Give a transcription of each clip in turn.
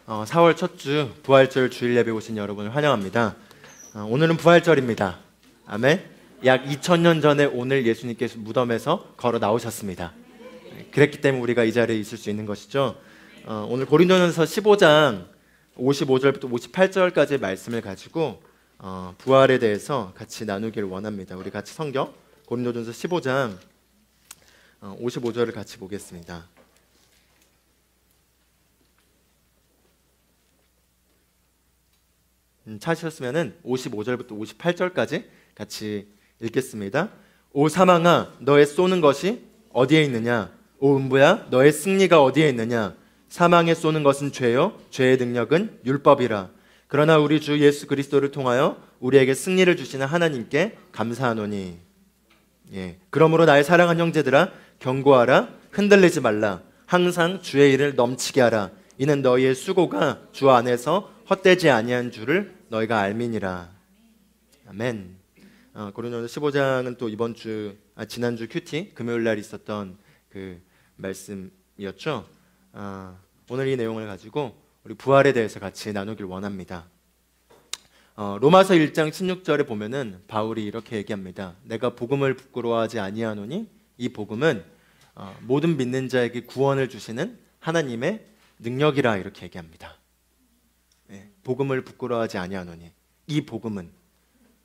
4월 첫 주 부활절 주일 예배 오신 여러분을 환영합니다. 오늘은 부활절입니다. 아멘. 약 2000년 전에 오늘 예수님께서 무덤에서 걸어 나오셨습니다. 그랬기 때문에 우리가 이 자리에 있을 수 있는 것이죠. 오늘 고린도전서 15장 55절부터 58절까지의 말씀을 가지고 부활에 대해서 같이 나누길 원합니다. 우리 같이 성경 고린도전서 15장 55절을 같이 보겠습니다. 찾으셨으면 55절부터 58절까지 같이 읽겠습니다. 오 사망아, 너의 쏘는 것이 어디에 있느냐? 오 음부야, 너의 승리가 어디에 있느냐? 사망에 쏘는 것은 죄요, 죄의 능력은 율법이라. 그러나 우리 주 예수 그리스도를 통하여 우리에게 승리를 주시는 하나님께 감사하노니. 그러므로 나의 사랑하는 형제들아, 경고하라. 흔들리지 말라. 항상 주의 일을 넘치게 하라. 이는 너희의 수고가 주 안에서 헛되지 아니한 줄을 너희가 알미니라. 아멘. 고린도전서 15장은 또 지난주 큐티 금요일 날 있었던 그 말씀이었죠. 오늘 이 내용을 가지고 우리 부활에 대해서 같이 나누길 원합니다. 로마서 1장 16절에 보면은 바울이 이렇게 얘기합니다. 내가 복음을 부끄러워하지 아니하노니 이 복음은 모든 믿는 자에게 구원을 주시는 하나님의 능력이라, 이렇게 얘기합니다. 복음을 부끄러워하지 아니하노니 이 복음은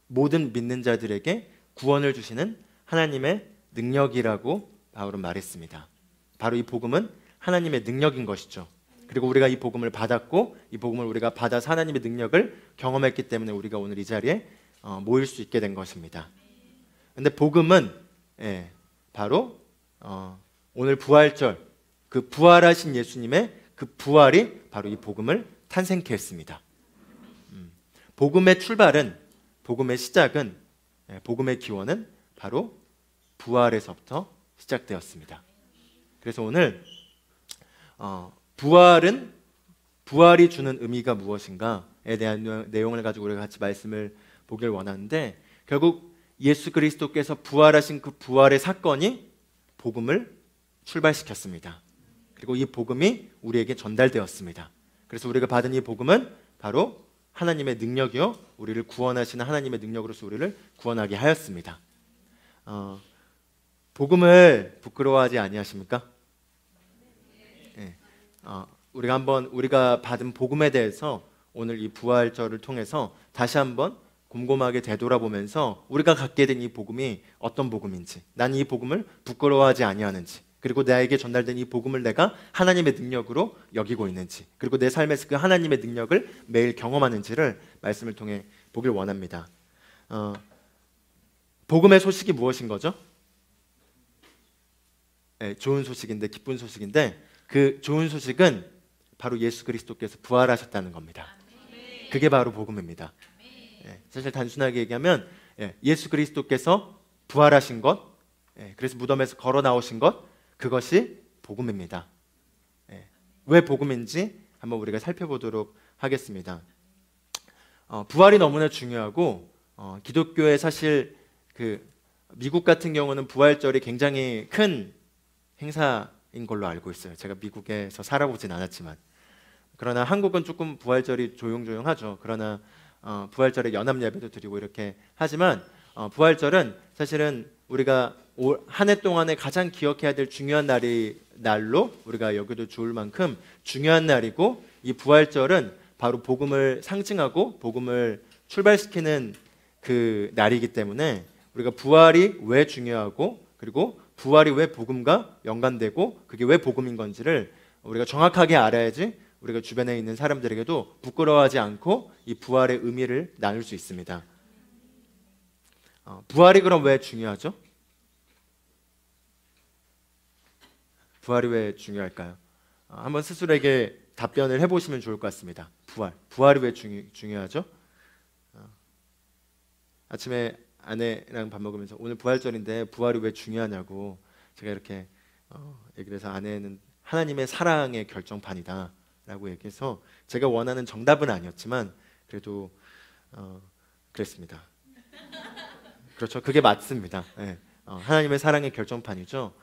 모든 믿는 자들에게 구원을 주시는 하나님의 능력이라고 바울은 말했습니다. 바로 이 복음은 하나님의 능력인 것이죠. 그리고 우리가 이 복음을 받았고 이 복음을 우리가 받아서 하나님의 능력을 경험했기 때문에 우리가 오늘 이 자리에 모일 수 있게 된 것입니다. 근데 복음은 바로 오늘 부활절, 그 부활하신 예수님의 그 부활이 바로 이 복음을 탄생케 했습니다. 복음의 출발은, 복음의 시작은, 복음의 기원은 바로 부활에서부터 시작되었습니다. 그래서 오늘 부활이 주는 의미가 무엇인가에 대한 내용을 가지고 우리가 같이 말씀을 보길 원하는데, 결국 예수 그리스도께서 부활하신 그 부활의 사건이 복음을 출발시켰습니다. 그리고 이 복음이 우리에게 전달되었습니다. 그래서 우리가 받은 이 복음은 바로 하나님의 능력이요, 우리를 구원하시는 하나님의 능력으로서 우리를 구원하게 하였습니다. 복음을 부끄러워하지 아니하십니까? 우리가 받은 복음에 대해서 오늘 이 부활절을 통해서 다시 한번 곰곰하게 되돌아보면서 우리가 갖게 된 이 복음이 어떤 복음인지, 나는 이 복음을 부끄러워하지 아니하는지, 그리고 나에게 전달된 이 복음을 내가 하나님의 능력으로 여기고 있는지, 그리고 내 삶에서 그 하나님의 능력을 매일 경험하는지를 말씀을 통해 보길 원합니다. 복음의 소식이 무엇인 거죠? 좋은 소식인데, 기쁜 소식인데, 그 좋은 소식은 바로 예수 그리스도께서 부활하셨다는 겁니다. 그게 바로 복음입니다. 사실 단순하게 얘기하면 예수 그리스도께서 부활하신 것, 그래서 무덤에서 걸어 나오신 것, 그것이 복음입니다. 왜 복음인지 한번 우리가 살펴보도록 하겠습니다. 부활이 너무나 중요하고, 기독교의 사실 미국 같은 경우는 부활절이 굉장히 큰 행사인 걸로 알고 있어요. 제가 미국에서 살아보진 않았지만, 그러나 한국은 조금 부활절이 조용조용하죠. 그러나 부활절에 연합 예배도 드리고 이렇게 하지만, 부활절은 사실은 우리가 한 해 동안에 가장 기억해야 될 중요한 날로 우리가 여기도 좋을 만큼 중요한 날이고, 이 부활절은 바로 복음을 상징하고 복음을 출발시키는 그 날이기 때문에 우리가 부활이 왜 중요하고, 그리고 부활이 왜 복음과 연관되고 그게 왜 복음인 건지를 우리가 정확하게 알아야지 우리가 주변에 있는 사람들에게도 부끄러워하지 않고 이 부활의 의미를 나눌 수 있습니다. 부활이 그럼 왜 중요하죠? 부활이 왜 중요할까요? 한번 스스로에게 답변을 해보시면 좋을 것 같습니다. 부활이 왜 중요하죠? 아침에 아내랑 밥 먹으면서 오늘 부활절인데 부활이 왜 중요하냐고 제가 이렇게 얘기를 해서, 아내는 하나님의 사랑의 결정판이다 라고 얘기해서, 제가 원하는 정답은 아니었지만 그래도 그랬습니다. 그렇죠, 그게 맞습니다. 하나님의 사랑의 결정판이죠.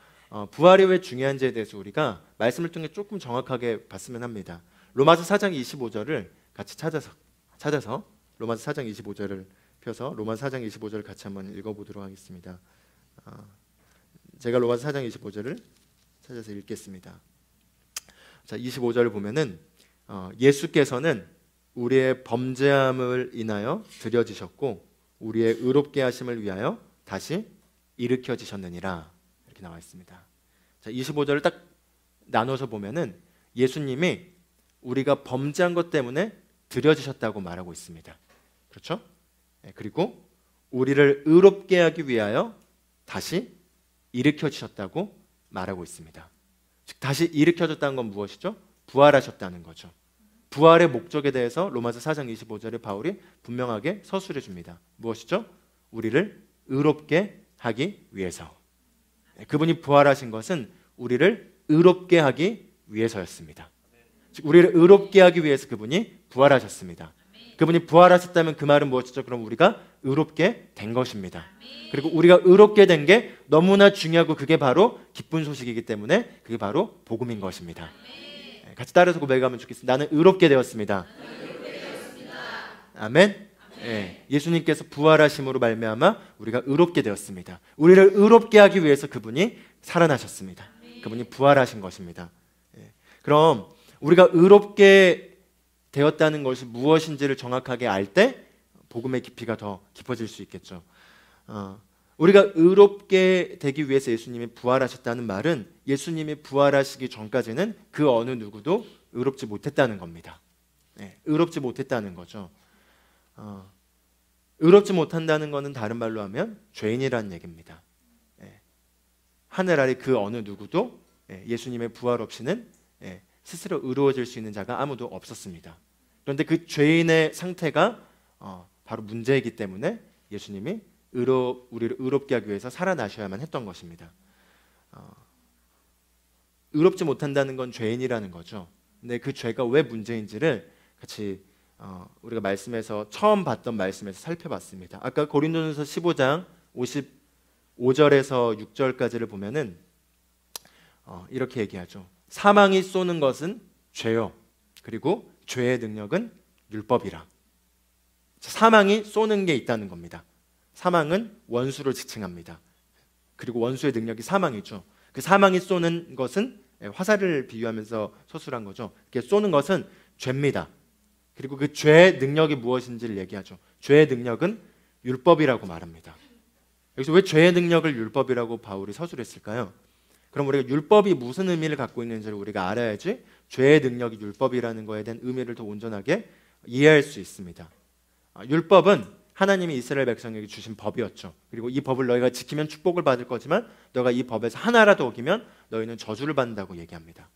부활이 왜 중요한지에 대해서 우리가 말씀을 통해 조금 정확하게 봤으면 합니다. 로마서 4장 25절을 같이 찾아서 로마서 4장 25절을 펴서 로마서 4장 25절을 같이 한번 읽어보도록 하겠습니다. 제가 로마서 4장 25절을 찾아서 읽겠습니다. 자, 25절을 보면은 예수께서는 우리의 범죄함을 인하여 들여지셨고 우리의 의롭게 하심을 위하여 다시 일으켜지셨느니라, 이렇게 나와 있습니다. 자, 25절을 딱 나눠서 보면은 예수님이 우리가 범죄한 것 때문에 들여지셨다고 말하고 있습니다. 그렇죠? 그리고 우리를 의롭게 하기 위하여 다시 일으켜지셨다고 말하고 있습니다. 즉 다시 일으켜졌다는 건 무엇이죠? 부활하셨다는 거죠. 부활의 목적에 대해서 로마서 4장 25절에 바울이 분명하게 서술해 줍니다. 무엇이죠? 우리를 의롭게 하기 위해서. 그분이 부활하신 것은 우리를 의롭게 하기 위해서였습니다. 즉 우리를 의롭게 하기 위해서 그분이 부활하셨습니다. 그분이 부활하셨다면 그 말은 무엇이죠? 그럼 우리가 의롭게 된 것입니다. 그리고 우리가 의롭게 된 게 너무나 중요하고 그게 바로 기쁜 소식이기 때문에 그게 바로 복음인 것입니다. 같이 따라서 고백하면 좋겠습니다. 나는 의롭게 되었습니다. 아멘. 예수님께서 부활하심으로 말미암아 우리가 의롭게 되었습니다. 우리를 의롭게 하기 위해서 그분이 살아나셨습니다. 그분이 부활하신 것입니다. 그럼 우리가 의롭게 되었다는 것이 무엇인지를 정확하게 알 때 복음의 깊이가 더 깊어질 수 있겠죠. 우리가 의롭게 되기 위해서 예수님이 부활하셨다는 말은 예수님이 부활하시기 전까지는 그 어느 누구도 의롭지 못했다는 겁니다. 의롭지 못했다는 거죠. 의롭지 못한다는 것은 다른 말로 하면 죄인이라는 얘기입니다. 하늘 아래 그 어느 누구도 예수님의 부활 없이는 스스로 의로워질 수 있는 자가 아무도 없었습니다. 그런데 그 죄인의 상태가 바로 문제이기 때문에 예수님이 우리를 의롭게 하기 위해서 살아나셔야만 했던 것입니다. 의롭지 못한다는 건 죄인이라는 거죠. 근데 그 죄가 왜 문제인지를 같이 우리가 말씀에서 처음 봤던 말씀에서 살펴봤습니다. 아까 고린도전서 15장 55절에서 6절까지를 보면은 이렇게 얘기하죠. 사망이 쏘는 것은 죄요. 그리고 죄의 능력은 율법이라. 사망이 쏘는 게 있다는 겁니다. 사망은 원수를 지칭합니다. 그리고 원수의 능력이 사망이죠. 그 사망이 쏘는 것은 화살을 비유하면서 서술한 거죠. 이렇게 쏘는 것은 죄입니다. 그리고 그 죄의 능력이 무엇인지를 얘기하죠. 죄의 능력은 율법이라고 말합니다. 여기서 왜 죄의 능력을 율법이라고 바울이 서술했을까요? 그럼 우리가 율법이 무슨 의미를 갖고 있는지를 우리가 알아야지 죄의 능력이 율법이라는 거에 대한 의미를 더 온전하게 이해할 수 있습니다. 율법은 하나님이 이스라엘 백성에게 주신 법이었죠. 그리고 이 법을 너희가 지키면 축복을 받을 거지만 너가 이 법에서 하나라도 어기면 너희는 저주를 받는다고 얘기합니다.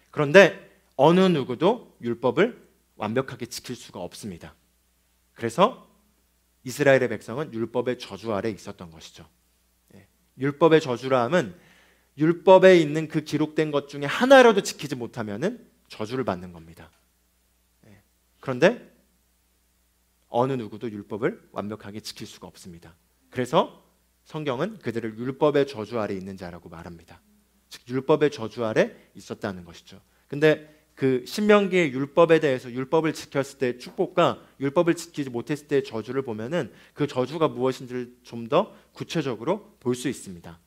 그런데 어느 누구도 율법을 완벽하게 지킬 수가 없습니다. 그래서 이스라엘의 백성은 율법의 저주 아래 있었던 것이죠. 율법의 저주라 함은 율법에 있는 그 기록된 것 중에 하나라도 지키지 못하면은 저주를 받는 겁니다. 그런데 어느 누구도 율법을 완벽하게 지킬 수가 없습니다. 그래서 성경은 그들을 율법의 저주 아래 있는 자라고 말합니다. 즉 율법의 저주 아래 있었다는 것이죠. 근데 그 신명기의 율법에 대해서 율법을 지켰을 때의 축복과 율법을 지키지 못했을 때의 저주를 보면은 그 저주가 무엇인지를 좀 더 구체적으로 볼 수 있습니다.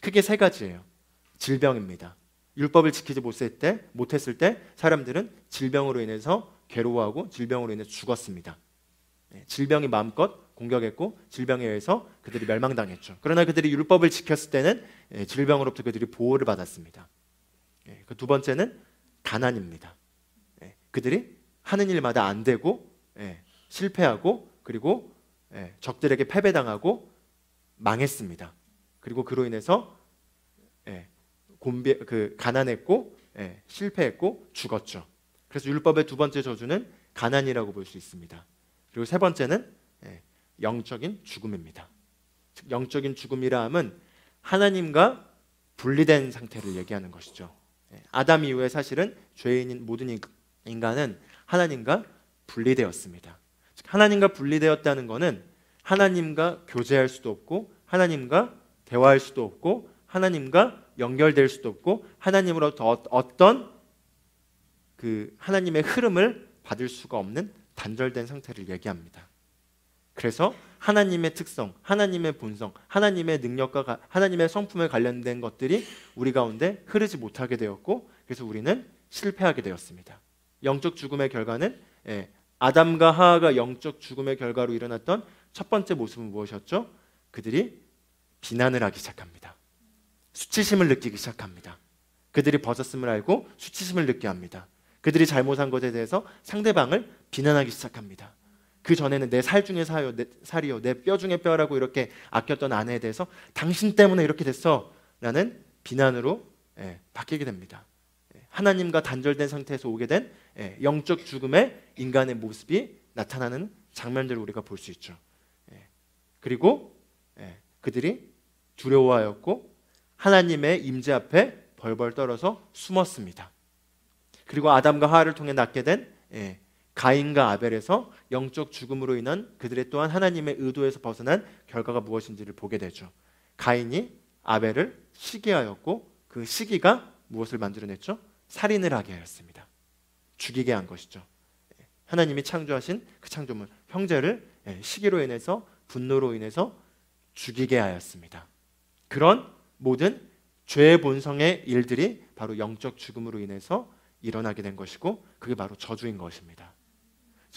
크게 세 가지예요. 질병입니다. 율법을 지키지 못했을 때 사람들은 질병으로 인해서 괴로워하고 질병으로 인해서 죽었습니다. 질병이 마음껏 공격했고 질병에 의해서 그들이 멸망당했죠. 그러나 그들이 율법을 지켰을 때는 질병으로부터 그들이 보호를 받았습니다. 그 두 번째는 가난입니다. 그들이 하는 일마다 안 되고 실패하고 그리고 적들에게 패배당하고 망했습니다. 그리고 그로 인해서 가난했고 실패했고 죽었죠. 그래서 율법의 두 번째 저주는 가난이라고 볼 수 있습니다. 그리고 세 번째는 영적인 죽음입니다. 즉 영적인 죽음이라 함은 하나님과 분리된 상태를 얘기하는 것이죠. 아담 이후에 사실은 죄인인 모든 인간은 하나님과 분리되었습니다. 즉 하나님과 분리되었다는 것은 하나님과 교제할 수도 없고 하나님과 대화할 수도 없고 하나님과 연결될 수도 없고 하나님으로부터 어떤 그 하나님의 흐름을 받을 수가 없는 단절된 상태를 얘기합니다. 그래서 하나님의 특성, 하나님의 본성, 하나님의 능력과 하나님의 성품에 관련된 것들이 우리 가운데 흐르지 못하게 되었고, 그래서 우리는 실패하게 되었습니다. 영적 죽음의 결과는 아담과 하하가 영적 죽음의 결과로 일어났던 첫 번째 모습은 무엇이었죠? 그들이 비난을 하기 시작합니다. 수치심을 느끼기 시작합니다. 그들이 벗었음을 알고 수치심을 느껴야 합니다. 그들이 잘못한 것에 대해서 상대방을 비난하기 시작합니다. 그 전에는 내 살 중에 살이요, 내 뼈 중에 뼈라고 이렇게 아꼈던 아내에 대해서 당신 때문에 이렇게 됐어 라는 비난으로 바뀌게 됩니다. 하나님과 단절된 상태에서 오게 된 영적 죽음의 인간의 모습이 나타나는 장면들을 우리가 볼 수 있죠. 그리고 그들이 두려워하였고 하나님의 임재 앞에 벌벌 떨어서 숨었습니다. 그리고 아담과 하하를 통해 낳게 된 가인과 아벨에서 영적 죽음으로 인한 그들의 또한 하나님의 의도에서 벗어난 결과가 무엇인지를 보게 되죠. 가인이 아벨을 시기하였고 그 시기가 무엇을 만들어냈죠? 살인을 하게 하였습니다. 죽이게 한 것이죠. 하나님이 창조하신 그 창조물 형제를 시기로 인해서 분노로 인해서 죽이게 하였습니다. 그런 모든 죄의 본성의 일들이 바로 영적 죽음으로 인해서 일어나게 된 것이고, 그게 바로 저주인 것입니다.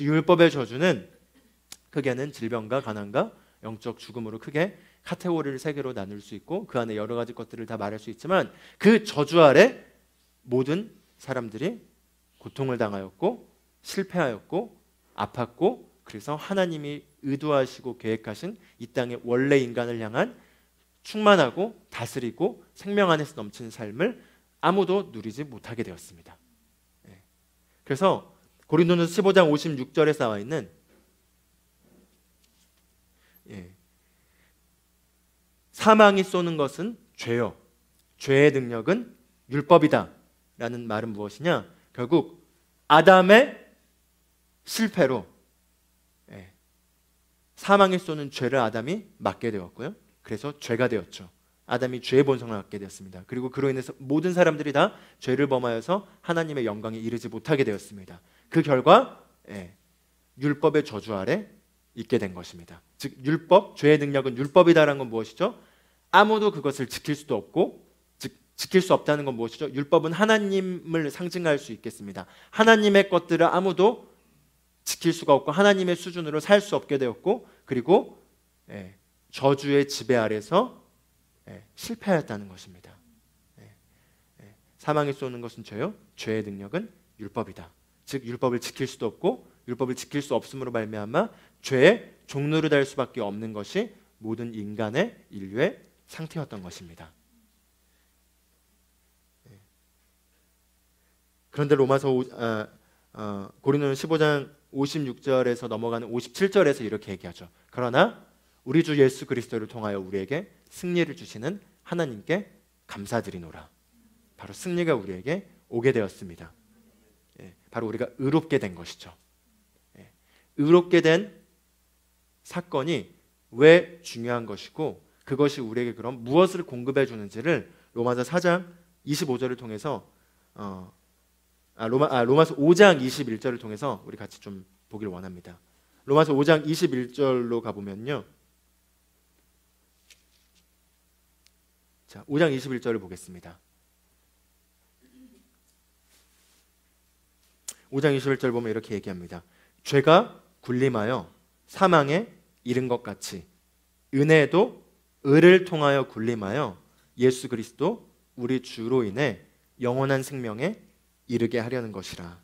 율법의 저주는 크게는 질병과 가난과 영적 죽음으로 크게 카테고리를 세 개로 나눌 수 있고, 그 안에 여러 가지 것들을 다 말할 수 있지만, 그 저주 아래 모든 사람들이 고통을 당하였고 실패하였고 아팠고, 그래서 하나님이 의도하시고 계획하신 이 땅의 원래 인간을 향한 충만하고 다스리고 생명 안에서 넘치는 삶을 아무도 누리지 못하게 되었습니다. 그래서 고린도전서 15장 56절에 나와 있는 사망이 쏘는 것은 죄요, 죄의 능력은 율법이다 라는 말은 무엇이냐? 결국 아담의 실패로 사망이 쏘는 죄를 아담이 맡게 되었고요, 그래서 죄가 되었죠. 아담이 죄의 본성을 갖게 되었습니다. 그리고 그로 인해서 모든 사람들이 다 죄를 범하여서 하나님의 영광에 이르지 못하게 되었습니다. 그 결과 율법의 저주 아래 있게 된 것입니다. 즉 율법, 죄의 능력은 율법이다라는 건 무엇이죠? 아무도 그것을 지킬 수도 없고, 즉 지킬 수 없다는 건 무엇이죠? 율법은 하나님을 상징할 수 있겠습니다. 하나님의 것들을 아무도 지킬 수가 없고 하나님의 수준으로 살 수 없게 되었고, 그리고 저주의 지배 아래서 실패하였다는 것입니다. 사망이 쏘는 것은 죄요, 죄의 능력은 율법이다. 즉 율법을 지킬 수도 없고 율법을 지킬 수 없음으로 말미암아 죄의 종로를 달 수밖에 없는 것이 모든 인간의 인류의 상태였던 것입니다. 그런데 고린도전 15장 56절에서 넘어가는 57절에서 이렇게 얘기하죠. 그러나 우리 주 예수 그리스도를 통하여 우리에게 승리를 주시는 하나님께 감사드리노라. 바로 승리가 우리에게 오게 되었습니다. 바로 우리가 의롭게 된 것이죠. 의롭게 된 사건이 왜 중요한 것이고, 그것이 우리에게 그럼 무엇을 공급해 주는지를 로마서 4장 25절을 통해서 로마서 5장 21절을 통해서 우리 같이 좀 보길 원합니다. 로마서 5장 21절로 가보면요, 자, 5장 21절을 보겠습니다. 5장 21절 보면 이렇게 얘기합니다. 죄가 굴림하여 사망에 이른 것 같이 은혜도 의를 통하여 굴림하여 예수 그리스도 우리 주로 인해 영원한 생명에 이르게 하려는 것이라.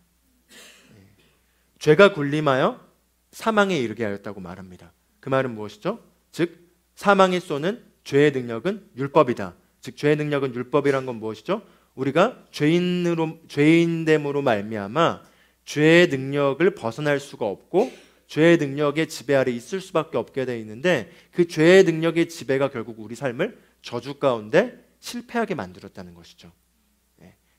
죄가 굴림하여 사망에 이르게 하였다고 말합니다. 그 말은 무엇이죠? 즉 사망이 쏘는 죄의 능력은 율법이다. 즉 죄의 능력은 율법이란 건 무엇이죠? 우리가 죄인됨으로 말미암아 죄의 능력을 벗어날 수가 없고 죄의 능력의 지배 아래 있을 수밖에 없게 되어 있는데, 그 죄의 능력의 지배가 결국 우리 삶을 저주 가운데 실패하게 만들었다는 것이죠.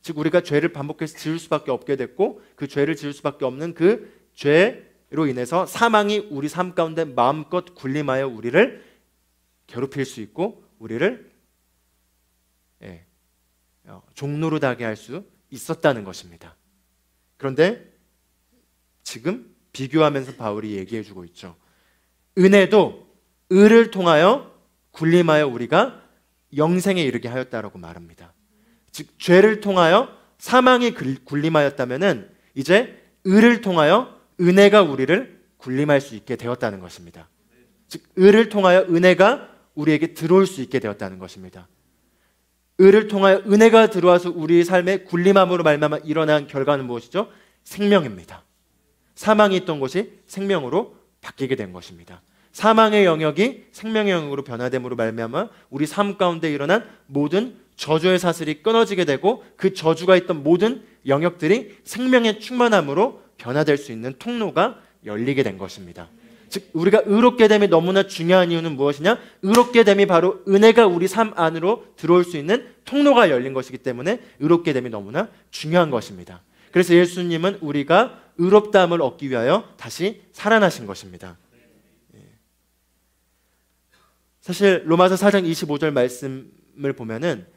즉 우리가 죄를 반복해서 지을 수밖에 없게 됐고, 그 죄를 지을 수밖에 없는 그 죄로 인해서 사망이 우리 삶 가운데 마음껏 군림하여 우리를 괴롭힐 수 있고 우리를 종노릇하게 할 수 있었다는 것입니다. 그런데 지금 비교하면서 바울이 얘기해 주고 있죠. 은혜도 의를 통하여 군림하여 우리가 영생에 이르게 하였다라고 말합니다. 즉 죄를 통하여 사망에 군림하였다면은 이제 의를 통하여 은혜가 우리를 군림할 수 있게 되었다는 것입니다. 즉 의를 통하여 은혜가 우리에게 들어올 수 있게 되었다는 것입니다. 의를 통하여 은혜가 들어와서 우리의 삶에 군림함으로 말미암아 일어난 결과는 무엇이죠? 생명입니다. 사망이 있던 것이 생명으로 바뀌게 된 것입니다. 사망의 영역이 생명의 영역으로 변화됨으로 말미암아 우리 삶 가운데 일어난 모든 저주의 사슬이 끊어지게 되고 그 저주가 있던 모든 영역들이 생명의 충만함으로 변화될 수 있는 통로가 열리게 된 것입니다. 즉 우리가 의롭게 됨이 너무나 중요한 이유는 무엇이냐? 의롭게 됨이 바로 은혜가 우리 삶 안으로 들어올 수 있는 통로가 열린 것이기 때문에 의롭게 됨이 너무나 중요한 것입니다. 그래서 예수님은 우리가 의롭다함을 얻기 위하여 다시 살아나신 것입니다. 사실 로마서 4장 25절 말씀을 보면은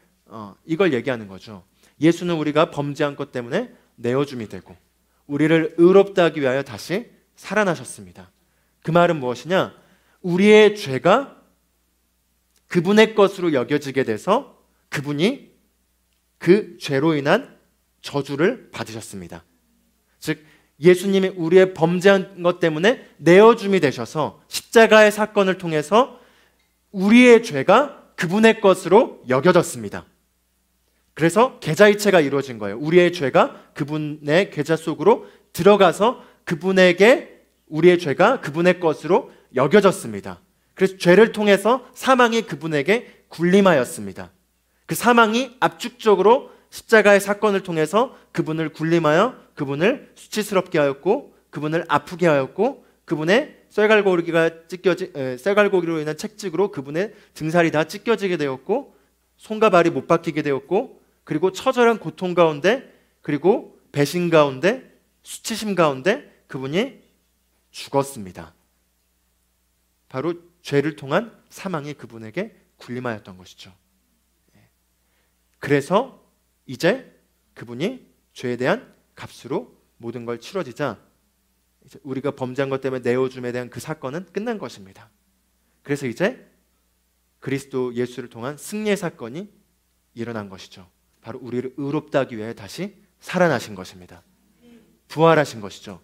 이걸 얘기하는 거죠. 예수는 우리가 범죄한 것 때문에 내어줌이 되고 우리를 의롭다 하기 위하여 다시 살아나셨습니다. 그 말은 무엇이냐? 우리의 죄가 그분의 것으로 여겨지게 돼서 그분이 그 죄로 인한 저주를 받으셨습니다. 즉 예수님이 우리의 범죄한 것 때문에 내어줌이 되셔서 십자가의 사건을 통해서 우리의 죄가 그분의 것으로 여겨졌습니다. 그래서 계좌이체가 이루어진 거예요. 우리의 죄가 그분의 계좌 속으로 들어가서 그분에게 우리의 죄가 그분의 것으로 여겨졌습니다. 그래서 죄를 통해서 사망이 그분에게 군림하였습니다. 그 사망이 압축적으로 십자가의 사건을 통해서 그분을 군림하여 그분을 수치스럽게 하였고 그분을 아프게 하였고 그분의 쇠갈고기로 인한 채찍으로 그분의 등살이 다 찢겨지게 되었고 손과 발이 못 박히게 되었고 그리고 처절한 고통 가운데 그리고 배신 가운데 수치심 가운데 그분이 죽었습니다. 바로 죄를 통한 사망이 그분에게 군림하였던 것이죠. 그래서 이제 그분이 죄에 대한 값으로 모든 걸 치러지자 이제 우리가 범죄한 것 때문에 내어줌에 대한 그 사건은 끝난 것입니다. 그래서 이제 그리스도 예수를 통한 승리의 사건이 일어난 것이죠. 바로 우리를 의롭다 하기 위해 다시 살아나신 것입니다. 부활하신 것이죠.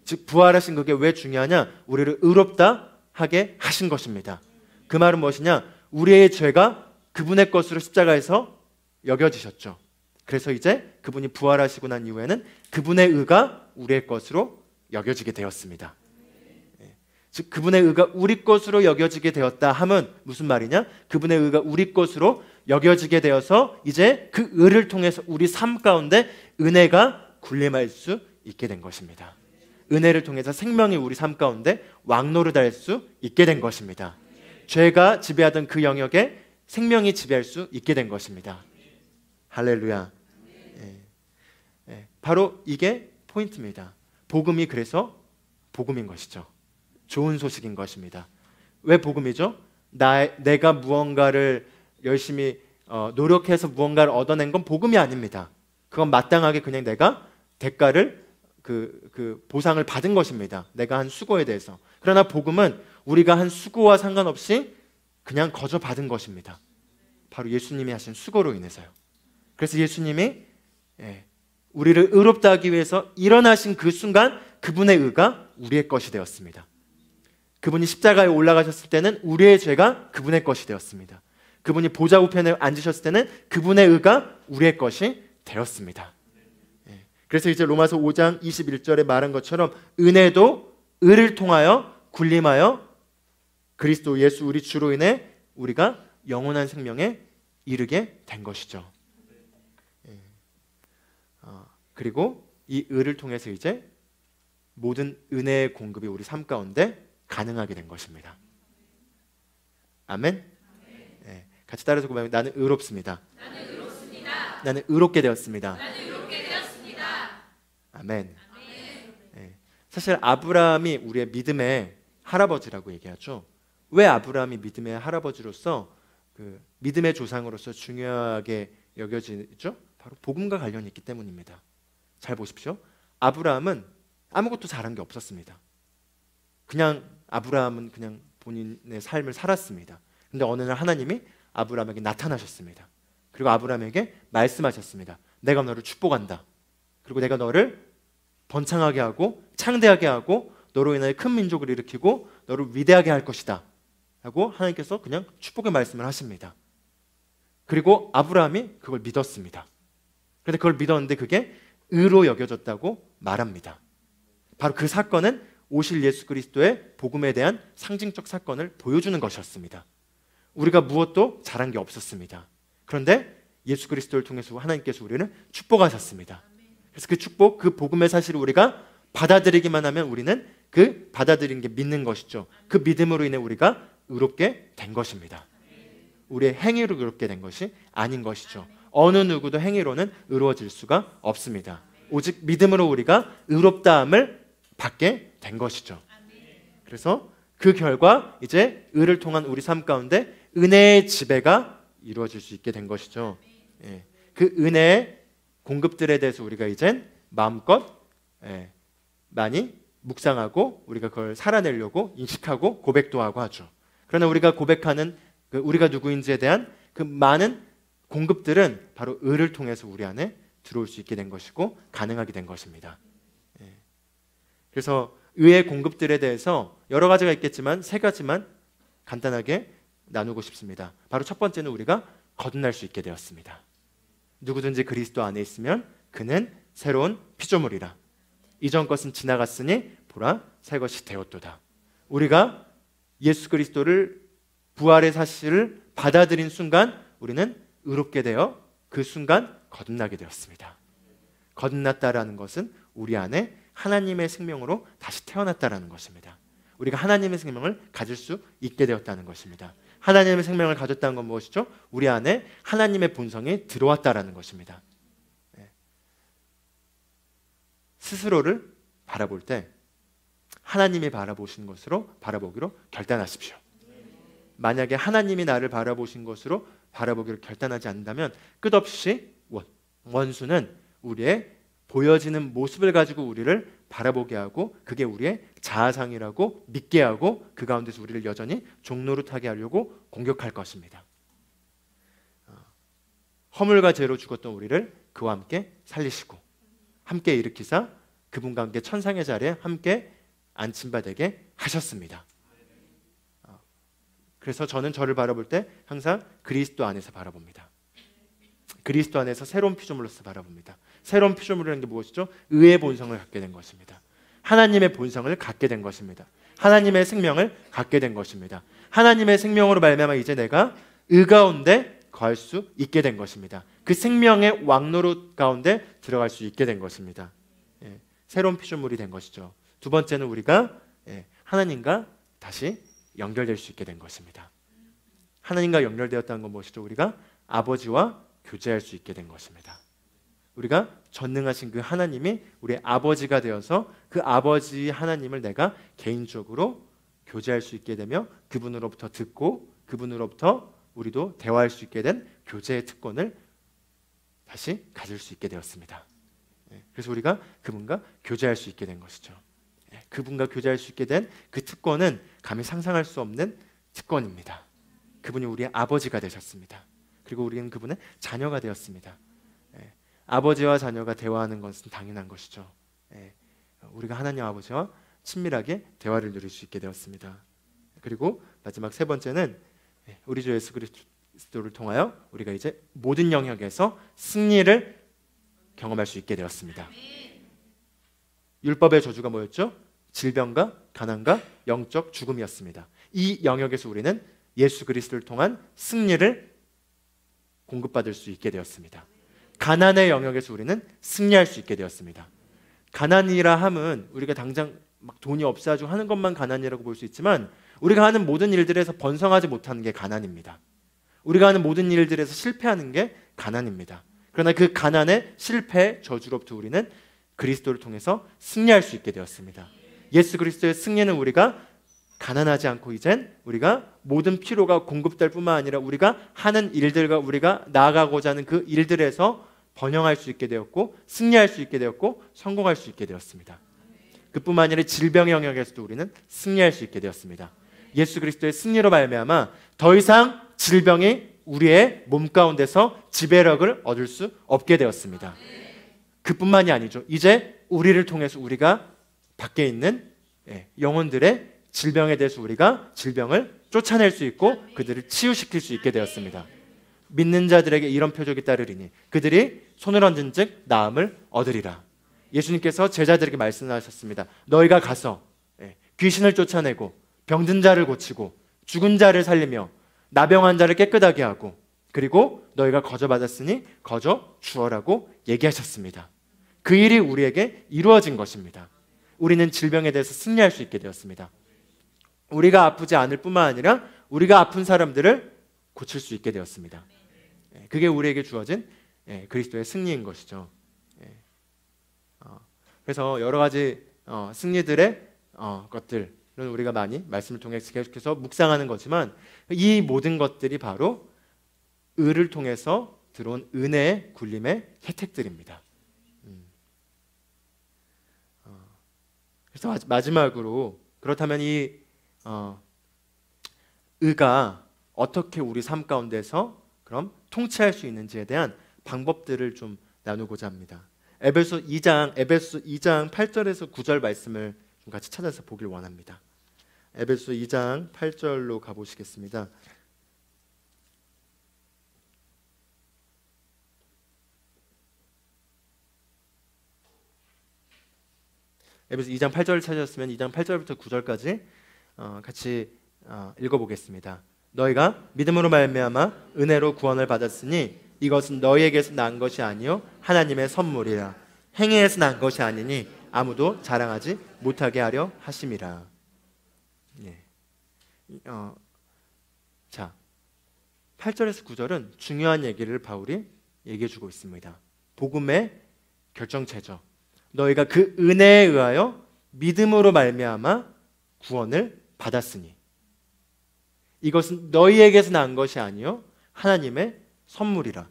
즉 부활하신 그게 왜 중요하냐? 우리를 의롭다 하게 하신 것입니다. 그 말은 무엇이냐? 우리의 죄가 그분의 것으로 십자가에서 여겨지셨죠. 그래서 이제 그분이 부활하시고 난 이후에는 그분의 의가 우리의 것으로 여겨지게 되었습니다. 즉 그분의 의가 우리 것으로 여겨지게 되었다 함은 무슨 말이냐? 그분의 의가 우리 것으로 여겨지게 되어서 이제 그 의를 통해서 우리 삶 가운데 은혜가 군림할 수 있게 된 것입니다. 은혜를 통해서 생명이 우리 삶 가운데 왕노릇할 수 있게 된 것입니다. 죄가 지배하던 그 영역에 생명이 지배할 수 있게 된 것입니다. 할렐루야. 바로 이게 포인트입니다. 복음이 그래서 복음인 것이죠. 좋은 소식인 것입니다. 왜 복음이죠? 내가 무언가를 열심히 노력해서 무언가를 얻어낸 건 복음이 아닙니다. 그건 마땅하게 그냥 내가 대가를 그 보상을 받은 것입니다. 내가 한 수고에 대해서. 그러나 복음은 우리가 한 수고와 상관없이 그냥 거저 받은 것입니다. 바로 예수님이 하신 수고로 인해서요. 그래서 예수님이 우리를 의롭다 하기 위해서 일어나신 그 순간 그분의 의가 우리의 것이 되었습니다. 그분이 십자가에 올라가셨을 때는 우리의 죄가 그분의 것이 되었습니다. 그분이 보좌 우편에 앉으셨을 때는 그분의 의가 우리의 것이 되었습니다. 그래서 이제 로마서 5장 21절에 말한 것처럼 은혜도 의를 통하여 군림하여 그리스도 예수 우리 주로 인해 우리가 영원한 생명에 이르게 된 것이죠. 그리고 이 의를 통해서 이제 모든 은혜의 공급이 우리 삶 가운데 가능하게 된 것입니다. 아멘. 같이 따라서 고백하면 나는 의롭습니다. 나는 의롭습니다. 나는 의롭게 되었습니다. 나는 의롭게 되었습니다. 아멘. 사실 아브라함이 우리의 믿음의 할아버지라고 얘기하죠. 왜 아브라함이 믿음의 할아버지로서 그 믿음의 조상으로서 중요하게 여겨지죠? 바로 복음과 관련이 있기 때문입니다. 잘 보십시오. 아브라함은 아무것도 잘한 게 없었습니다. 그냥 아브라함은 그냥 본인의 삶을 살았습니다. 근데 어느 날 하나님이 아브라함에게 나타나셨습니다. 그리고 아브라함에게 말씀하셨습니다. 내가 너를 축복한다. 그리고 내가 너를 번창하게 하고 창대하게 하고 너로 인하여 큰 민족을 일으키고 너를 위대하게 할 것이다 라고 하나님께서 그냥 축복의 말씀을 하십니다. 그리고 아브라함이 그걸 믿었습니다. 그런데 그걸 믿었는데 그게 의로 여겨졌다고 말합니다. 바로 그 사건은 오실 예수 그리스도의 복음에 대한 상징적 사건을 보여주는 것이었습니다. 우리가 무엇도 잘한 게 없었습니다. 그런데 예수 그리스도를 통해서 하나님께서 우리는 축복하셨습니다. 그래서 그 축복, 그 복음의 사실을 우리가 받아들이기만 하면 우리는 그 받아들인 게 믿는 것이죠. 그 믿음으로 인해 우리가 의롭게 된 것입니다. 우리의 행위로 의롭게 된 것이 아닌 것이죠. 어느 누구도 행위로는 의로워질 수가 없습니다. 오직 믿음으로 우리가 의롭다함을 받게 된 것이죠. 그래서 그 결과 이제 의를 통한 우리 삶 가운데 은혜의 지배가 이루어질 수 있게 된 것이죠. 그 은혜의 공급들에 대해서 우리가 이젠 마음껏 많이 묵상하고 우리가 그걸 살아내려고 인식하고 고백도 하고 하죠. 그러나 우리가 고백하는 우리가 누구인지에 대한 그 많은 공급들은 바로 의를 통해서 우리 안에 들어올 수 있게 된 것이고 가능하게 된 것입니다. 그래서 의의 공급들에 대해서 여러 가지가 있겠지만 세 가지만 간단하게 나누고 싶습니다. 바로 첫 번째는 우리가 거듭날 수 있게 되었습니다. 누구든지 그리스도 안에 있으면 그는 새로운 피조물이라. 이전 것은 지나갔으니 보라 새 것이 되었도다. 우리가 예수 그리스도를 부활의 사실을 받아들인 순간 우리는 의롭게 되어 그 순간 거듭나게 되었습니다. 거듭났다라는 것은 우리 안에 하나님의 생명으로 다시 태어났다라는 것입니다. 우리가 하나님의 생명을 가질 수 있게 되었다는 것입니다. 하나님의 생명을 가졌다는 건 무엇이죠? 우리 안에 하나님의 본성이 들어왔다라는 것입니다. 스스로를 바라볼 때 하나님이 바라보신 것으로 바라보기로 결단하십시오. 만약에 하나님이 나를 바라보신 것으로 바라보기로 결단하지 않는다면 끝없이 원수는 우리의 보여지는 모습을 가지고 우리를 바라보게 하고 그게 우리의 자아상이라고 믿게 하고 그 가운데서 우리를 여전히 종노릇하게 하려고 공격할 것입니다. 허물과 죄로 죽었던 우리를 그와 함께 살리시고 함께 일으키사 그분과 함께 천상의 자리에 함께 안침받게 하셨습니다. 그래서 저는 저를 바라볼 때 항상 그리스도 안에서 바라봅니다. 그리스도 안에서 새로운 피조물로서 바라봅니다. 새로운 피조물이라는 게 무엇이죠? 의의 본성을 갖게 된 것입니다. 하나님의 본성을 갖게 된 것입니다. 하나님의 생명을 갖게 된 것입니다. 하나님의 생명으로 말미암아 이제 내가 의 가운데 거할 수 있게 된 것입니다. 그 생명의 왕노릇 가운데 들어갈 수 있게 된 것입니다. 새로운 피조물이 된 것이죠. 두 번째는 우리가 하나님과 다시 연결될 수 있게 된 것입니다. 하나님과 연결되었다는 건 무엇이죠? 우리가 아버지와 교제할 수 있게 된 것입니다. 우리가 전능하신 그 하나님이 우리의 아버지가 되어서 그 아버지 하나님을 내가 개인적으로 교제할 수 있게 되며 그분으로부터 듣고 그분으로부터 우리도 대화할 수 있게 된 교제의 특권을 다시 가질 수 있게 되었습니다. 그래서 우리가 그분과 교제할 수 있게 된 것이죠. 그분과 교제할 수 있게 된 그 특권은 감히 상상할 수 없는 특권입니다. 그분이 우리의 아버지가 되셨습니다. 그리고 우리는 그분의 자녀가 되었습니다. 아버지와 자녀가 대화하는 것은 당연한 것이죠. 우리가 하나님 아버지와 친밀하게 대화를 누릴 수 있게 되었습니다. 그리고 마지막 세 번째는 우리 주 예수 그리스도를 통하여 우리가 이제 모든 영역에서 승리를 경험할 수 있게 되었습니다. 율법의 저주가 뭐였죠? 질병과 가난과 영적 죽음이었습니다. 이 영역에서 우리는 예수 그리스도를 통한 승리를 공급받을 수 있게 되었습니다. 가난의 영역에서 우리는 승리할 수 있게 되었습니다. 가난이라 함은 우리가 당장 막 돈이 없어가지고 하는 것만 가난이라고 볼 수 있지만 우리가 하는 모든 일들에서 번성하지 못하는 게 가난입니다. 우리가 하는 모든 일들에서 실패하는 게 가난입니다. 그러나 그 가난의 실패, 저주로부터 우리는 그리스도를 통해서 승리할 수 있게 되었습니다. 예수 그리스도의 승리는 우리가 가난하지 않고 이젠 우리가 모든 필요가 공급될 뿐만 아니라 우리가 하는 일들과 우리가 나아가고자 하는 그 일들에서 번영할 수 있게 되었고 승리할 수 있게 되었고 성공할 수 있게 되었습니다. 그뿐만 아니라 질병의 영역에서도 우리는 승리할 수 있게 되었습니다. 예수 그리스도의 승리로 말미암아 더 이상 질병이 우리의 몸 가운데서 지배력을 얻을 수 없게 되었습니다. 그뿐만이 아니죠. 이제 우리를 통해서 우리가 밖에 있는 영혼들의 질병에 대해서 우리가 질병을 쫓아낼 수 있고 그들을 치유시킬 수 있게 되었습니다. 믿는 자들에게 이런 표적이 따르리니 그들이 손을 얹은 즉 나음을 얻으리라. 예수님께서 제자들에게 말씀하셨습니다. 너희가 가서 귀신을 쫓아내고 병든 자를 고치고 죽은 자를 살리며 나병한 자를 깨끗하게 하고 그리고 너희가 거저 받았으니 거저 주어라고 얘기하셨습니다. 그 일이 우리에게 이루어진 것입니다. 우리는 질병에 대해서 승리할 수 있게 되었습니다. 우리가 아프지 않을 뿐만 아니라 우리가 아픈 사람들을 고칠 수 있게 되었습니다. 그게 우리에게 주어진 그리스도의 승리인 것이죠. 그래서 여러 가지 승리들의 것들은 우리가 많이 말씀을 통해 계속해서 묵상하는 거지만 이 모든 것들이 바로 의를 통해서 들어온 은혜의 굴림의 혜택들입니다. 그래서 마지막으로 그렇다면 이 의가 어떻게 우리 삶 가운데서 그럼 통치할 수 있는지에 대한 방법들을 좀 나누고자 합니다. 에베소 2장 8절에서 9절 말씀을 좀 같이 찾아서 보길 원합니다. 에베소 2장 8절로 가보시겠습니다. 에베소 2장 8절을 찾으셨으면 2장 8절부터 9절까지 같이 읽어보겠습니다. 너희가 믿음으로 말미암아 은혜로 구원을 받았으니 이것은 너희에게서 난 것이 아니요 하나님의 선물이라. 행위에서 난 것이 아니니 아무도 자랑하지 못하게 하려 하심이라. 자, 8절에서 9절은 중요한 얘기를 바울이 얘기해주고 있습니다. 복음의 결정체죠. 너희가 그 은혜에 의하여 믿음으로 말미암아 구원을 받았으니 이것은 너희에게서 난 것이 아니요 하나님의 선물이라.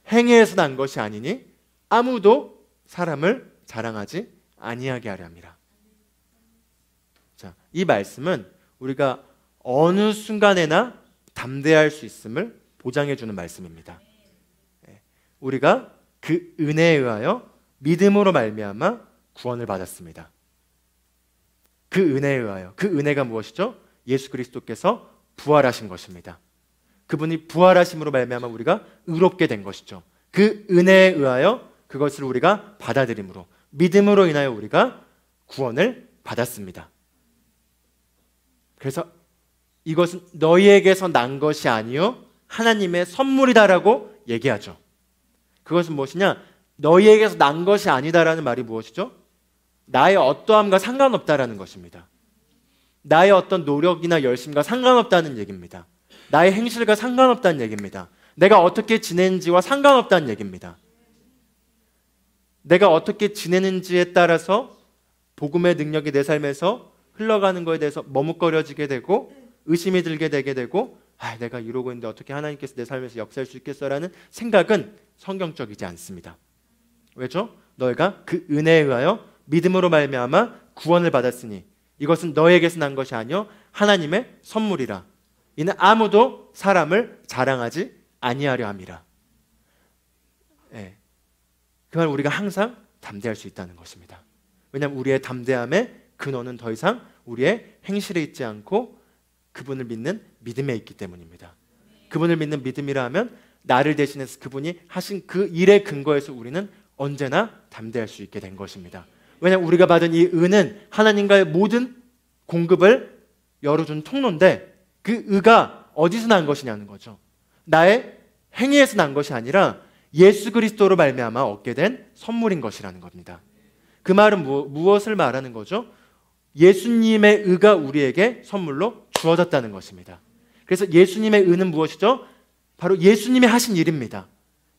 행위에서 난 것이 아니니 아무도 사람을 자랑하지 아니하게 하려 함이라. 자, 이 말씀은 우리가 어느 순간에나 담대할 수 있음을 보장해 주는 말씀입니다. 우리가 그 은혜에 의하여 믿음으로 말미암아 구원을 받았습니다. 그 은혜에 의하여. 그 은혜가 무엇이죠? 예수 그리스도께서 부활하신 것입니다. 그분이 부활하심으로 말미암아 우리가 의롭게 된 것이죠. 그 은혜에 의하여 그것을 우리가 받아들임으로 믿음으로 인하여 우리가 구원을 받았습니다. 그래서 이것은 너희에게서 난 것이 아니요 하나님의 선물이다라고 얘기하죠. 그것은 무엇이냐? 너희에게서 난 것이 아니다라는 말이 무엇이죠? 나의 어떠함과 상관없다라는 것입니다. 나의 어떤 노력이나 열심과 상관없다는 얘기입니다. 나의 행실과 상관없다는 얘기입니다. 내가 어떻게 지내는지와 상관없다는 얘기입니다. 내가 어떻게 지내는지에 따라서 복음의 능력이 내 삶에서 흘러가는 것에 대해서 머뭇거려지게 되고 의심이 들게 되고 내가 이러고 있는데 어떻게 하나님께서 내 삶에서 역사할 수 있겠어라는 생각은 성경적이지 않습니다. 왜죠? 너희가 그 은혜에 의하여 믿음으로 말미암아 구원을 받았으니 이것은 너희에게서 난 것이 아니요 하나님의 선물이라. 이는 아무도 사람을 자랑하지 아니하려 함이라. 그 말 우리가 항상 담대할 수 있다는 것입니다. 왜냐하면 우리의 담대함의 근원은 더 이상 우리의 행실에 있지 않고 그분을 믿는 믿음에 있기 때문입니다. 그분을 믿는 믿음이라 하면 나를 대신해서 그분이 하신 그 일의 근거에서 우리는 언제나 담대할 수 있게 된 것입니다. 왜냐하면 우리가 받은 이 은은 하나님과의 모든 공급을 열어준 통로인데 그 의가 어디서 난 것이냐는 거죠. 나의 행위에서 난 것이 아니라 예수 그리스도로 말미암아 얻게 된 선물인 것이라는 겁니다. 그 말은 무엇을 말하는 거죠? 예수님의 의가 우리에게 선물로 주어졌다는 것입니다. 그래서 예수님의 의는 무엇이죠? 바로 예수님이 하신 일입니다.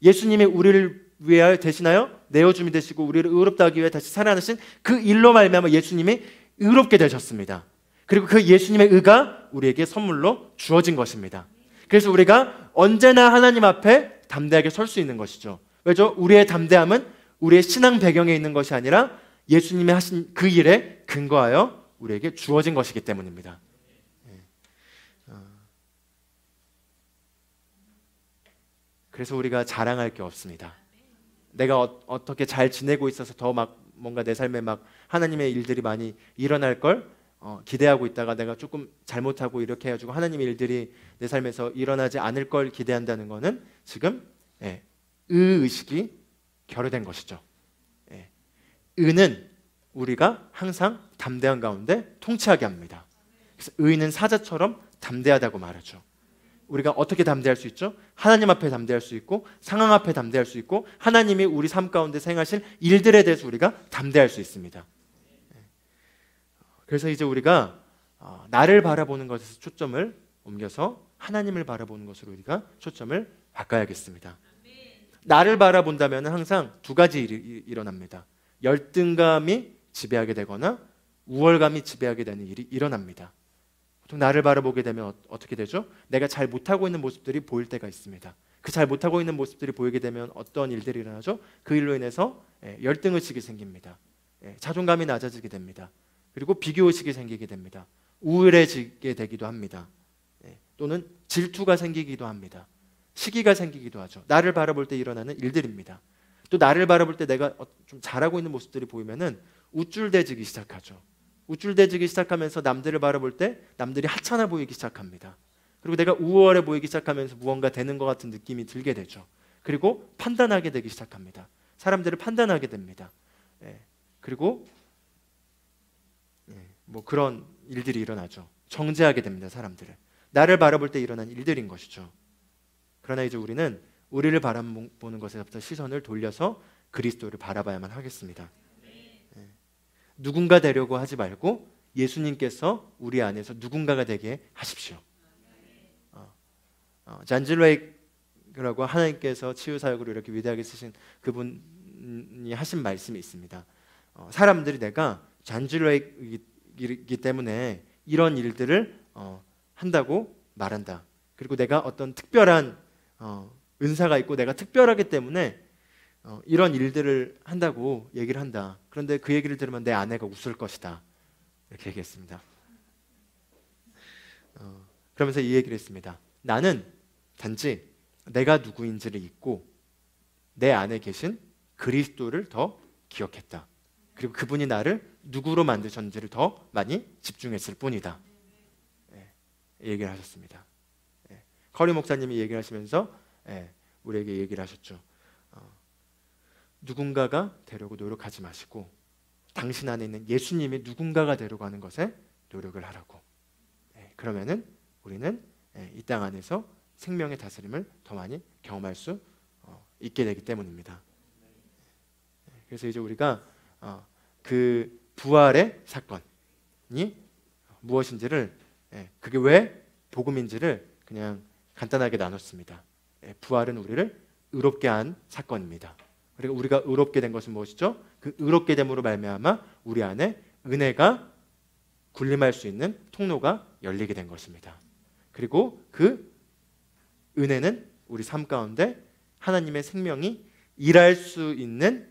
예수님이 우리를 위하여 대신하여 내어줌이 되시고 우리를 의롭다 하기 위해 다시 살아나신 그 일로 말미암아 예수님이 의롭게 되셨습니다. 그리고 그 예수님의 의가 우리에게 선물로 주어진 것입니다. 그래서 우리가 언제나 하나님 앞에 담대하게 설 수 있는 것이죠. 왜죠? 우리의 담대함은 우리의 신앙 배경에 있는 것이 아니라 예수님이 하신 그 일에 근거하여 우리에게 주어진 것이기 때문입니다. 그래서 우리가 자랑할 게 없습니다. 내가 어떻게 잘 지내고 있어서 더 막 뭔가 내 삶에 막 하나님의 일들이 많이 일어날 걸 기대하고 있다가 내가 조금 잘못하고 이렇게 해가지고 하나님의 일들이 내 삶에서 일어나지 않을 걸 기대한다는 것은 지금 의의식이 결여된 것이죠. 의는 우리가 항상 담대한 가운데 통치하게 합니다. 그래서 의는 사자처럼 담대하다고 말하죠. 우리가 어떻게 담대할 수 있죠? 하나님 앞에 담대할 수 있고 상황 앞에 담대할 수 있고 하나님이 우리 삶 가운데 행하실 일들에 대해서 우리가 담대할 수 있습니다. 그래서 이제 우리가 나를 바라보는 것에서 초점을 옮겨서 하나님을 바라보는 것으로 우리가 초점을 바꿔야겠습니다. 나를 바라본다면 항상 두 가지 일이 일어납니다. 열등감이 지배하게 되거나 우월감이 지배하게 되는 일이 일어납니다. 보통 나를 바라보게 되면 어떻게 되죠? 내가 잘 못하고 있는 모습들이 보일 때가 있습니다. 그 잘 못하고 있는 모습들이 보이게 되면 어떤 일들이 일어나죠? 그 일로 인해서 열등의식이 생깁니다. 자존감이 낮아지게 됩니다. 그리고 비교의식이 생기게 됩니다. 우울해지게 되기도 합니다. 또는 질투가 생기기도 합니다. 시기가 생기기도 하죠. 나를 바라볼 때 일어나는 일들입니다. 또 나를 바라볼 때 내가 좀 잘하고 있는 모습들이 보이면은 우쭐대지기 시작하죠. 우쭐대지기 시작하면서 남들을 바라볼 때 남들이 하찮아 보이기 시작합니다. 그리고 내가 우월해 보이기 시작하면서 무언가 되는 것 같은 느낌이 들게 되죠. 그리고 판단하게 되기 시작합니다. 사람들을 판단하게 됩니다. 그리고 뭐 그런 일들이 일어나죠. 정죄하게 됩니다. 사람들을. 나를 바라볼 때 일어난 일들인 것이죠. 그러나 이제 우리는 우리를 바라보는 것에서부터 시선을 돌려서 그리스도를 바라봐야만 하겠습니다. 누군가 되려고 하지 말고 예수님께서 우리 안에서 누군가가 되게 하십시오. 잔 질레이크라고 하나님께서 치유사역으로 이렇게 위대하게 쓰신 그분이 하신 말씀이 있습니다. 사람들이 내가 잔 질레이크이기 때문에 이런 일들을 한다고 말한다. 그리고 내가 어떤 특별한 은사가 있고 내가 특별하기 때문에 이런 일들을 한다고 얘기를 한다. 그런데 그 얘기를 들으면 내 아내가 웃을 것이다. 이렇게 얘기했습니다. 그러면서 이 얘기를 했습니다. 나는 단지 내가 누구인지를 잊고 내 안에 계신 그리스도를 더 기억했다. 그리고 그분이 나를 누구로 만드셨는지를 더 많이 집중했을 뿐이다. 이 얘기를 하셨습니다. 커리 목사님이 얘기를 하시면서 우리에게 얘기를 하셨죠. 누군가가 되려고 노력하지 마시고 당신 안에 있는 예수님이 누군가가 되려고 하는 것에 노력을 하라고. 그러면은 우리는 이 땅 안에서 생명의 다스림을 더 많이 경험할 수 있게 되기 때문입니다. 그래서 이제 우리가 그 부활의 사건이 무엇인지를 그게 왜 복음인지를 그냥 간단하게 나눴습니다. 부활은 우리를 의롭게 한 사건입니다. 그리고 우리가 의롭게 된 것은 무엇이죠? 그 의롭게 됨으로 말미암아 우리 안에 은혜가 군림할 수 있는 통로가 열리게 된 것입니다. 그리고 그 은혜는 우리 삶 가운데 하나님의 생명이 일할 수 있는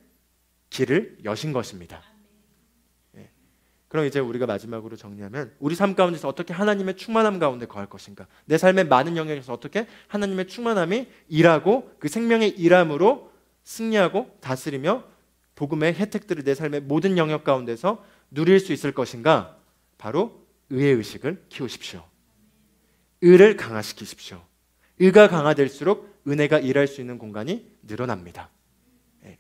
길을 여신 것입니다. 그럼 이제 우리가 마지막으로 정리하면 우리 삶 가운데서 어떻게 하나님의 충만함 가운데 거할 것인가? 내 삶의 많은 영역에서 어떻게 하나님의 충만함이 일하고 그 생명의 일함으로 승리하고 다스리며 복음의 혜택들을 내 삶의 모든 영역 가운데서 누릴 수 있을 것인가? 바로 의의 의식을 키우십시오. 의를 강화시키십시오. 의가 강화될수록 은혜가 일할 수 있는 공간이 늘어납니다.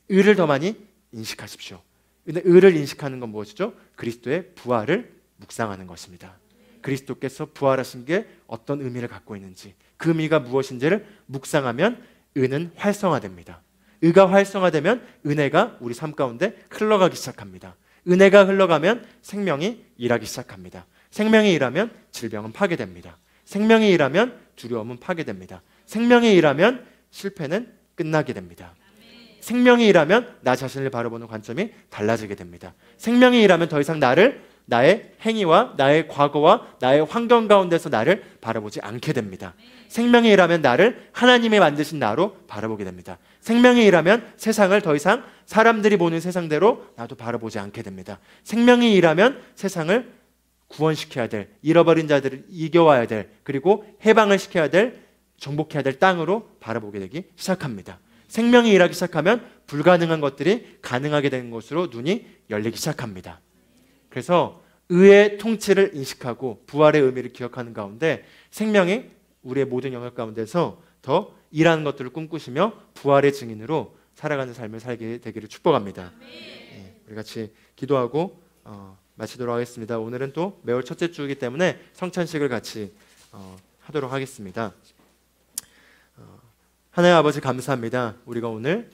의를 더 많이 인식하십시오. 근데 의를 인식하는 건 무엇이죠? 그리스도의 부활을 묵상하는 것입니다. 그리스도께서 부활하신 게 어떤 의미를 갖고 있는지, 그 의미가 무엇인지를 묵상하면 의는 활성화됩니다. 의가 활성화되면 은혜가 우리 삶 가운데 흘러가기 시작합니다. 은혜가 흘러가면 생명이 일하기 시작합니다. 생명이 일하면 질병은 파괴됩니다. 생명이 일하면 두려움은 파괴됩니다. 생명이 일하면 실패는 끝나게 됩니다. 생명이 일하면 나 자신을 바라보는 관점이 달라지게 됩니다. 생명이 일하면 더 이상 나를 나의 행위와 나의 과거와 나의 환경 가운데서 나를 바라보지 않게 됩니다. 생명의 일하면 나를 하나님이 만드신 나로 바라보게 됩니다. 생명의 일하면 세상을 더 이상 사람들이 보는 세상대로 나도 바라보지 않게 됩니다. 생명의 일하면 세상을 구원시켜야 될, 잃어버린 자들을 이겨와야 될, 그리고 해방을 시켜야 될, 정복해야 될 땅으로 바라보게 되기 시작합니다. 생명이 일하기 시작하면 불가능한 것들이 가능하게 되는 것으로 눈이 열리기 시작합니다. 그래서 의의 통치를 인식하고 부활의 의미를 기억하는 가운데 생명이 우리의 모든 영역 가운데서 더 일하는 것들을 꿈꾸시며 부활의 증인으로 살아가는 삶을 살게 되기를 축복합니다. 우리 같이 기도하고 마치도록 하겠습니다. 오늘은 또 매월 첫째 주이기 때문에 성찬식을 같이 하도록 하겠습니다. 하나님 아버지 감사합니다. 우리가 오늘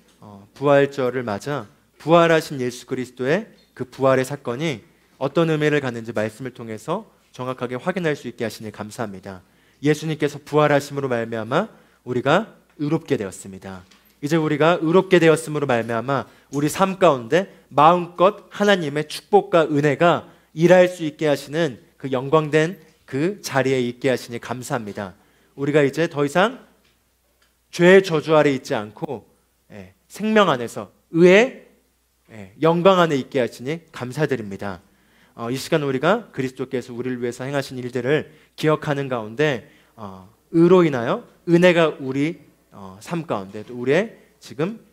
부활절을 맞아 부활하신 예수 그리스도의 그 부활의 사건이 어떤 의미를 갖는지 말씀을 통해서 정확하게 확인할 수 있게 하시니 감사합니다. 예수님께서 부활하심으로 말미암아 우리가 의롭게 되었습니다. 이제 우리가 의롭게 되었음으로 말미암아 우리 삶 가운데 마음껏 하나님의 축복과 은혜가 일할 수 있게 하시는 그 영광된 그 자리에 있게 하시니 감사합니다. 우리가 이제 더 이상 죄의 저주 아래 있지 않고 생명 안에서 의의 영광 안에 있게 하시니 감사드립니다. 이 시간 우리가 그리스도께서 우리를 위해서 행하신 일들을 기억하는 가운데 의로 인하여 은혜가 우리 삶 가운데 또 우리의 지금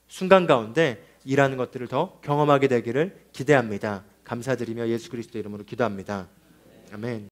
순간 가운데 일하는 것들을 더 경험하게 되기를 기대합니다. 감사드리며 예수 그리스도 이름으로 기도합니다. 아멘.